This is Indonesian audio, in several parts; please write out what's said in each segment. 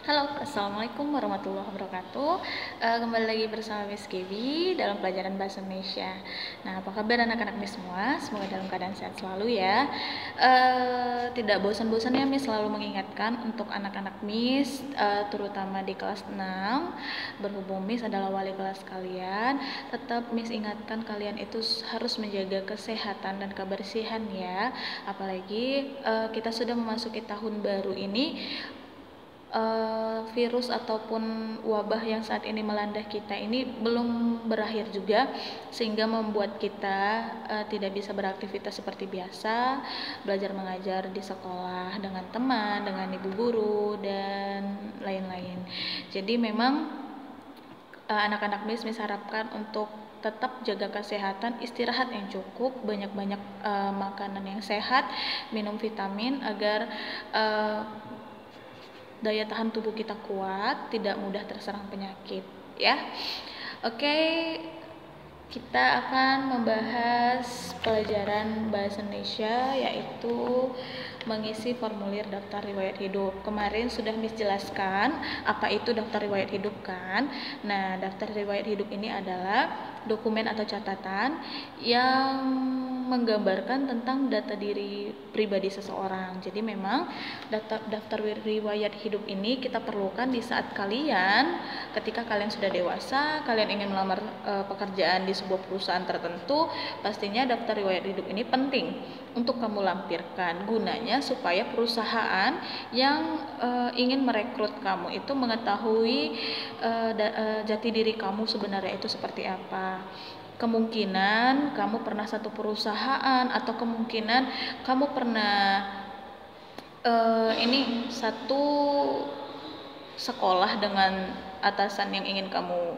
Halo, Assalamualaikum warahmatullahi wabarakatuh. Kembali lagi bersama Miss Gaby dalam pelajaran Bahasa Indonesia. Nah, apa kabar anak-anak Miss semua? Semoga dalam keadaan sehat selalu ya. Tidak bosan-bosan ya Miss selalu mengingatkan untuk anak-anak Miss, terutama di kelas 6. Berhubung Miss adalah wali kelas kalian, tetap Miss ingatkan kalian itu harus menjaga kesehatan dan kebersihan ya. Apalagi kita sudah memasuki tahun baru ini. Virus ataupun wabah yang saat ini melanda kita ini belum berakhir juga, sehingga membuat kita tidak bisa beraktivitas seperti biasa, belajar mengajar di sekolah dengan teman, dengan ibu guru dan lain-lain. Jadi memang anak-anak Miss harapkan untuk tetap jaga kesehatan, istirahat yang cukup, banyak-banyak makanan yang sehat, minum vitamin agar daya tahan tubuh kita kuat, tidak mudah terserang penyakit ya. Oke, kita akan membahas pelajaran bahasa Indonesia, yaitu mengisi formulir daftar riwayat hidup. Kemarin sudah Miss jelaskan apa itu daftar riwayat hidup kan. Nah, daftar riwayat hidup ini adalah dokumen atau catatan yang menggambarkan tentang data diri pribadi seseorang. Jadi memang daftar riwayat hidup ini kita perlukan di saat kalian, ketika kalian sudah dewasa, kalian ingin melamar pekerjaan di sebuah perusahaan tertentu, pastinya daftar riwayat hidup ini penting untuk kamu lampirkan. Gunanya supaya perusahaan yang ingin merekrut kamu itu mengetahui jati diri kamu sebenarnya itu seperti apa. Kemungkinan kamu pernah satu perusahaan, atau kemungkinan kamu pernah satu sekolah dengan atasan yang ingin kamu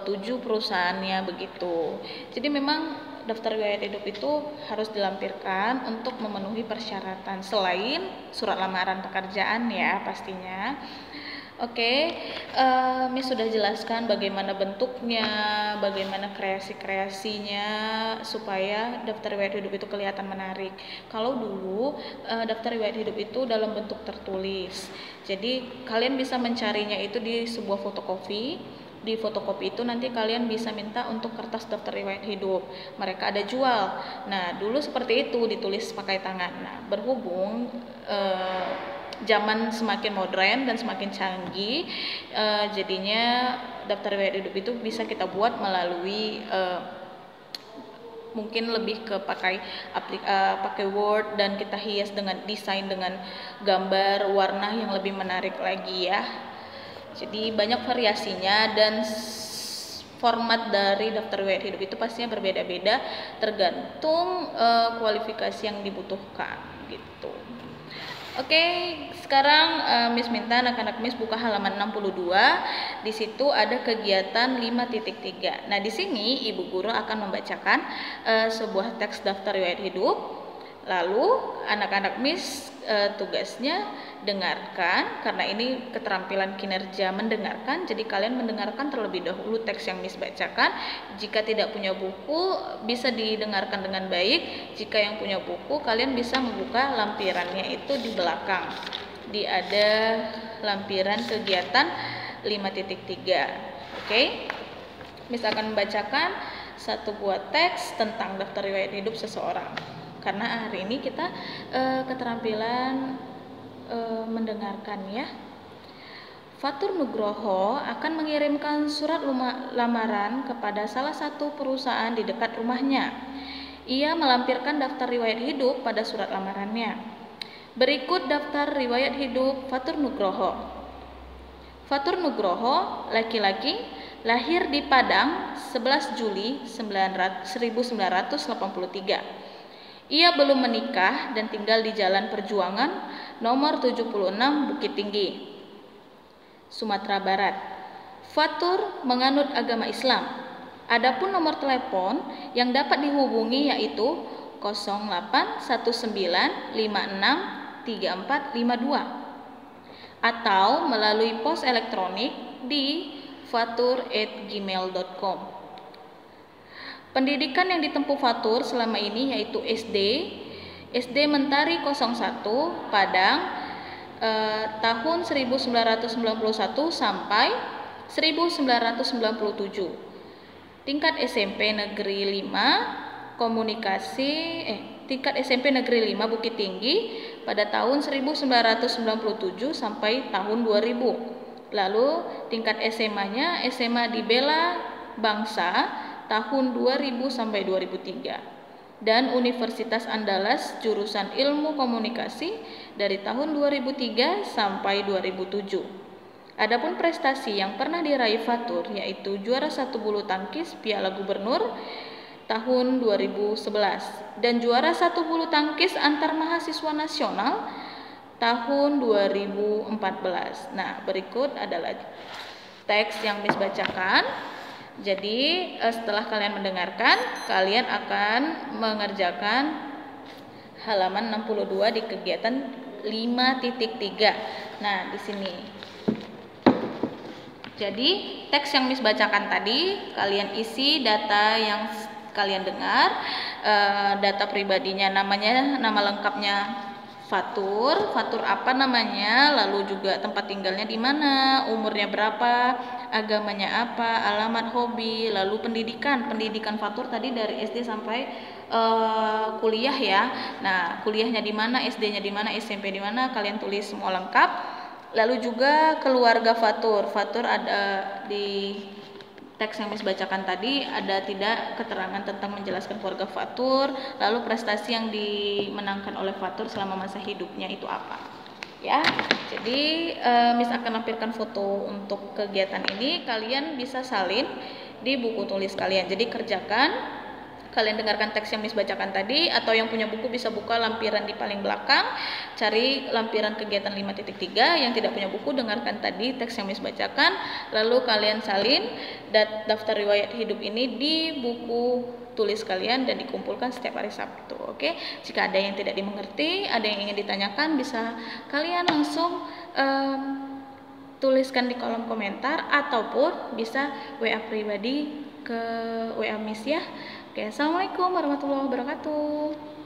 tuju perusahaannya begitu. Jadi memang daftar riwayat hidup itu harus dilampirkan untuk memenuhi persyaratan selain surat lamaran pekerjaan ya pastinya. Oke, Miss sudah jelaskan bagaimana bentuknya, bagaimana kreasi-kreasinya supaya daftar riwayat hidup itu kelihatan menarik. Kalau dulu daftar riwayat hidup itu dalam bentuk tertulis, jadi kalian bisa mencarinya itu di sebuah fotokopi. Di fotokopi itu nanti kalian bisa minta untuk kertas daftar riwayat hidup. Mereka ada jual. Nah, dulu seperti itu, ditulis pakai tangan. Nah, berhubung zaman semakin modern dan semakin canggih, jadinya daftar riwayat hidup itu bisa kita buat melalui mungkin lebih ke pakai Word, dan kita hias dengan desain dengan gambar warna yang lebih menarik lagi ya. Jadi banyak variasinya, dan format dari daftar riwayat hidup itu pastinya berbeda-beda tergantung kualifikasi yang dibutuhkan gitu. Oke, sekarang Miss minta anak-anak Miss buka halaman 62. Di situ ada kegiatan 5.3. Nah, di sini Ibu Guru akan membacakan sebuah teks daftar riwayat hidup. Lalu anak-anak Miss tugasnya dengarkan, karena ini keterampilan kinerja mendengarkan, jadi kalian mendengarkan terlebih dahulu teks yang Miss bacakan. Jika tidak punya buku, bisa didengarkan dengan baik. Jika yang punya buku, kalian bisa membuka lampirannya itu di belakang. Ada lampiran kegiatan 5.3. Oke, Miss akan membacakan satu buah teks tentang daftar riwayat hidup seseorang, karena hari ini kita keterampilan mendengarkan ya. Fatur Nugroho akan mengirimkan surat lamaran kepada salah satu perusahaan di dekat rumahnya. Ia melampirkan daftar riwayat hidup pada surat lamarannya. Berikut daftar riwayat hidup Fatur Nugroho. Fatur Nugroho, laki-laki, lahir di Padang 11 Juli 1983. Ia belum menikah dan tinggal di Jalan Perjuangan nomor 76 Bukit Tinggi, Sumatera Barat. Fatur menganut agama Islam. Adapun nomor telepon yang dapat dihubungi yaitu 0819563452 atau melalui pos elektronik di fatur@gmail.com. Pendidikan yang ditempuh Fatur selama ini yaitu SD Mentari 01 Padang, tahun 1991 sampai 1997. Tingkat SMP Negeri 5 tingkat SMP Negeri 5 Bukit Tinggi pada tahun 1997 sampai tahun 2000. Lalu tingkat SMA-nya SMA di Bela Bangsa tahun 2000 sampai 2003. Dan Universitas Andalas jurusan Ilmu Komunikasi dari tahun 2003 sampai 2007. Adapun prestasi yang pernah diraih Fatur yaitu juara 1 bulu tangkis Piala Gubernur tahun 2011 dan juara 1 bulu tangkis antar mahasiswa nasional tahun 2014. Nah, berikut adalah teks yang Miss bacakan. Jadi setelah kalian mendengarkan, kalian akan mengerjakan halaman 62 di kegiatan 5.3. Nah, di sini. Jadi teks yang Miss bacakan tadi, kalian isi data yang kalian dengar, data pribadinya, namanya, nama lengkapnya Fatur apa namanya, lalu juga tempat tinggalnya di mana, umurnya berapa, agamanya apa, alamat, hobi, lalu pendidikan Fatur tadi dari SD sampai kuliah ya. Nah, kuliahnya di mana, SD-nya di mana, SMP di mana, kalian tulis semua lengkap. Lalu juga keluarga Fatur ada di teks yang Miss bacakan tadi, ada tidak keterangan tentang menjelaskan keluarga Fatur, lalu prestasi yang dimenangkan oleh Fatur selama masa hidupnya itu apa. Ya, jadi Miss akan lampirkan foto untuk kegiatan ini, kalian bisa salin di buku tulis kalian. Jadi kerjakan, kalian dengarkan teks yang Miss bacakan tadi, atau yang punya buku bisa buka lampiran di paling belakang, cari lampiran kegiatan 5.3. Yang tidak punya buku, dengarkan tadi teks yang Miss bacakan, lalu kalian salin daftar riwayat hidup ini di buku tulis kalian dan dikumpulkan setiap hari Sabtu. Oke, jika ada yang tidak dimengerti, ada yang ingin ditanyakan, bisa kalian langsung tuliskan di kolom komentar ataupun bisa WA pribadi ke WA Miss ya. Oke, assalamualaikum warahmatullahi wabarakatuh.